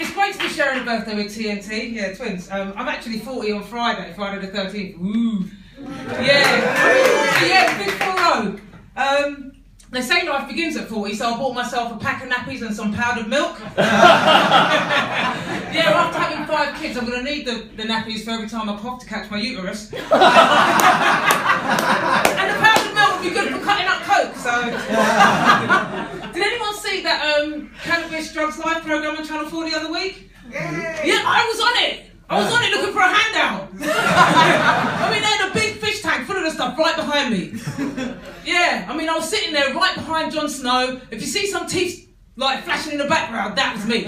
It's great to be sharing a birthday with TNT. Yeah, twins. I'm actually 40 on Friday the 13th. Ooh. Yeah, big 4-0. They say life begins at 40, so I bought myself a pack of nappies and some powdered milk. Yeah, after having 5 kids, I'm going to need the nappies for every time I cough to catch my uterus. And the powdered milk would be good for cutting up coke, so... Did anyone see that Cannabis Drugs Live programme on Channel 4 the other week? Yeah, I was on it. I was on it looking for a handout. I mean, they had a big fish tank full of the stuff right behind me. Yeah, I mean, I was sitting there right behind Jon Snow. If you see some teeth like flashing in the background, that was me.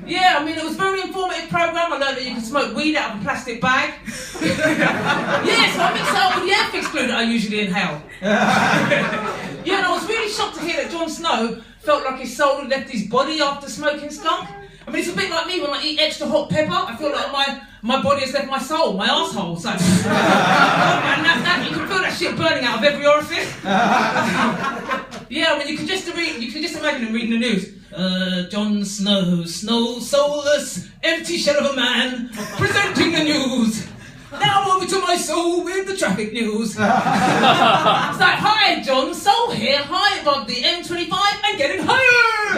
Yeah, I mean, it was a very informative programme. I learned that you can smoke weed out of a plastic bag. Yeah, so I mixed it up with the air fix glue that I usually inhale. Yeah, and I was really shocked to hear that Jon Snow felt like his soul had left his body after smoking skunk. I mean, it's a bit like me when I eat extra hot pepper. I feel like my body has left my soul, my arsehole. So, and you can feel that shit burning out of every orifice. Yeah, I mean, you can just imagine him reading the news. Jon Snow, soulless, empty shell of a man, presenting the news. Now over to my soul with the traffic news. It's like, hi Jon, soul here, high above the M25 and getting higher.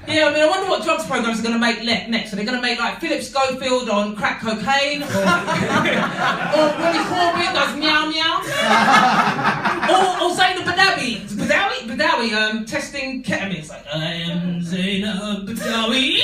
Yeah, I mean, I wonder what drugs programs are going to make next. Are they going to make like Philip Schofield on crack cocaine? Or Willie Corbett does meow meow? Or Zainab Badawi testing ketamine. It's like, I am Zainab Badawi.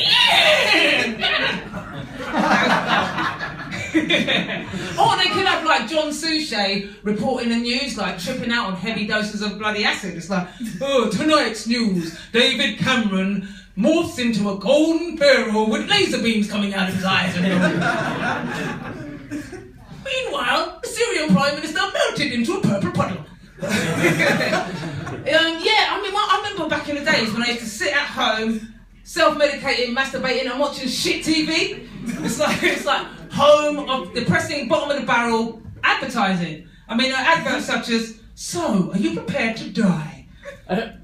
Or they could have like John Suchet reporting the news, like tripping out on heavy doses of bloody acid. It's like, oh, tonight's news, David Cameron morphs into a golden pharaoh with laser beams coming out of his eyes. Meanwhile, the Syrian Prime Minister melted into a purple puddle. Yeah, I mean, I remember back in the days when I used to sit at home, self-medicating, masturbating and watching shit TV. It's like home of depressing, bottom of the barrel advertising. I mean, adverts such as, so, are you prepared to die?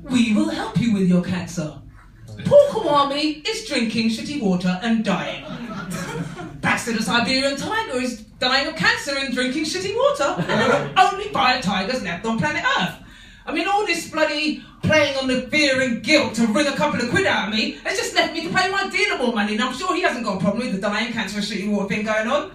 We will help you with your cancer. Poor Kawami is drinking shitty water and dying. Baxter the Siberian tiger is dying of cancer and drinking shitty water. And there are only 5 tigers left on planet Earth. I mean, all this bloody playing on the fear and guilt to wring a couple of quid out of me has just left me to pay my dealer more money, and I'm sure he hasn't got a problem with the dying cancer and shitty water thing going on.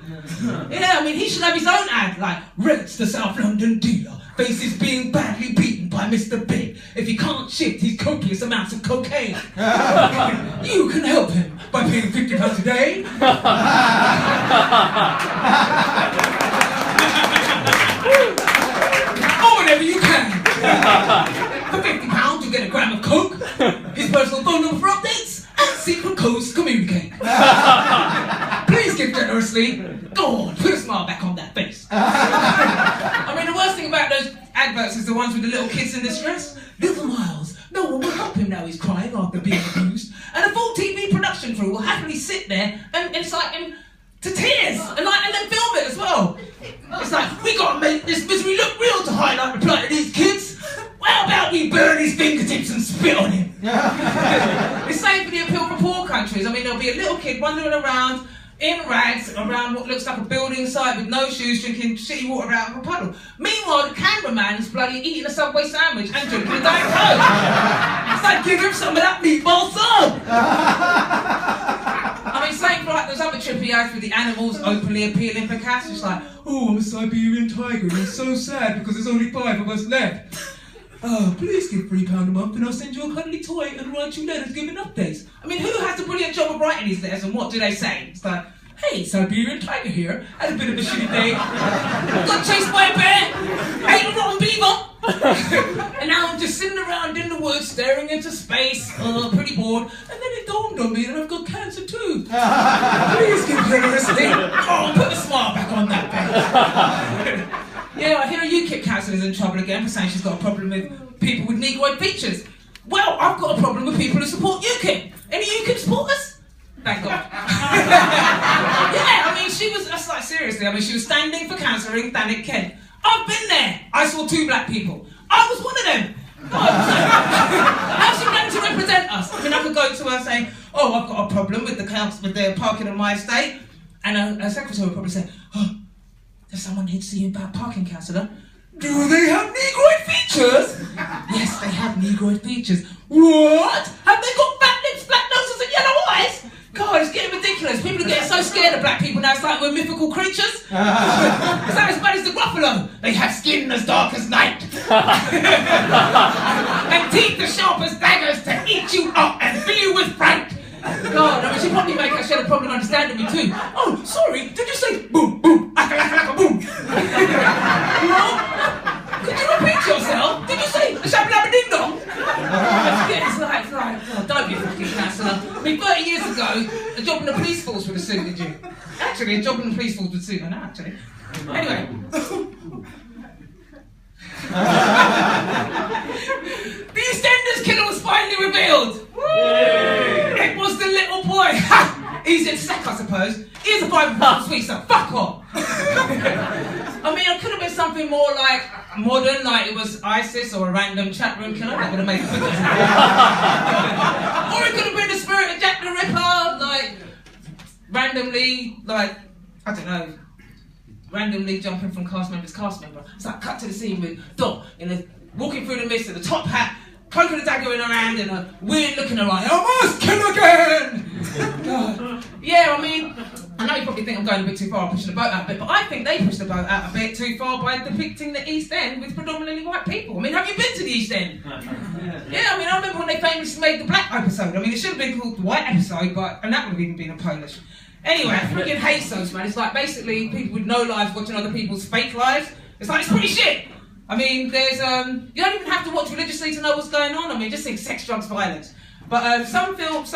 Yeah, I mean, he should have his own ad, like, Reds, the South London dealer, faces being badly beaten by Mr. Big. If he can't shift his copious amounts of cocaine, you can help him by paying £50 a day. Or whenever you can. For £50 you get a gram of coke, his personal phone number for updates, and secret codes to communicate. Please give generously. Go on, put a smile back on that face. I mean, the worst thing about those adverts is the ones with the little kids in distress. Little Miles, no one will help him now he's crying after being abused. And a full TV production crew will happily sit there and incite him to tears, and then film it as well. It's like, we gotta make this misery look real to highlight the plight of these kids. How about we burn his fingertips and spit on him? It's same for the appeal for poor countries. I mean, there'll be a little kid wandering around in rags around what looks like a building site with no shoes, drinking shitty water out of a puddle. Meanwhile, the cameraman's bloody eating a Subway sandwich and drinking a Diet Coke. It's like, give him some of that meatball sub. I mean, same for like those other trippy ads with the animals openly appealing for cash. It's like, oh, I'm a Siberian tiger and I'm so sad because there's only 5 of us left. Oh, please give £3 a month and I'll send you a cuddly toy and write you letters giving updates. I mean, who has the brilliant job of writing these letters and what do they say? It's like, hey, Siberian tiger here, had a bit of a shitty day. Got chased by a bear, ate a rotten beaver. And now I'm just sitting around in the woods staring into space, pretty bored. And then it dawned on me that I've got cancer too. Please give generously. Oh, put a smile back on that face. Yeah, I hear a UKIP counsellor is in trouble again for saying she's got a problem with people with negroid features. Well, I've got a problem with people who support UKIP. Any UKIP supporters? Thank God. Yeah, I mean, that's like seriously, I mean, she was standing for counselling Thanet Kent. I've been there. I saw 2 black people. I was one of them. How's she planning to represent us? a problem with the council, with their parking on my estate, and a secretary would probably say, oh, there's someone here to see you about parking, councillor. Do they have negroid features? Yes, they have negroid features. What? Have they got fat lips, black noses and yellow eyes? God, it's getting ridiculous. People are getting so scared of black people now, it's like we're mythical creatures. It's like as bad as the Gruffalo. They have skin as dark as night. And teeth as sharp as daggers to eat you up and fill you with fright. God, I mean, she probably make her, she had a problem understanding me too. Oh, sorry, did you say boom, boom, aka, boom? What? Could you repeat yourself? Did you say shabba ding dong? It's like, oh, don't be a fucking counsellor. I mean, 30 years ago, a job in the police force would have suited you. Actually, a job in the police force would suit me now, actually. Anyway. The EastEnders killer was finally revealed. It was the little boy. He's in sack, I suppose. Here's a Bible sweet stuff. Fuck off. I mean, it could have been something more like modern, like it was ISIS or a random chat room killer. That would have made a big difference. Or it could have been the spirit of Jack the Ripper, like randomly, like I don't know, randomly jumping from cast member to cast member. It's like cut to the scene with Dot walking through the mist with a top hat, poking a dagger in her hand and a weird look in her eye. I must kill again! God. Yeah, I mean, I know you probably think I'm going a bit too far, pushing the boat out a bit, but I think they pushed the boat out a bit too far by depicting the East End with predominantly white people. I mean, have you been to the East End? Yeah, I mean, I remember when they famously made the black episode. I mean, it should have been called the white episode, and that would have even been in Polish. Anyway, I freaking hate those, man. It's like basically people with no lives watching other people's fake lives. It's like, it's pretty shit. I mean, there's, you don't even have to watch religiously to know what's going on. I mean, just think sex, drugs, violence. But some soaps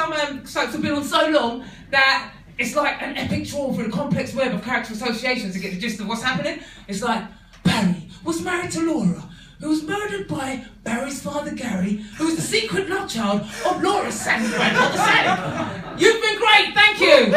have been on so long that it's like an epic trawl through the complex web of character associations to get the gist of what's happening. It's like, Barry was married to Laura, who was murdered by Barry's father Gary, who was the secret love child of Laura's grandmother Sally. You've been great, thank you.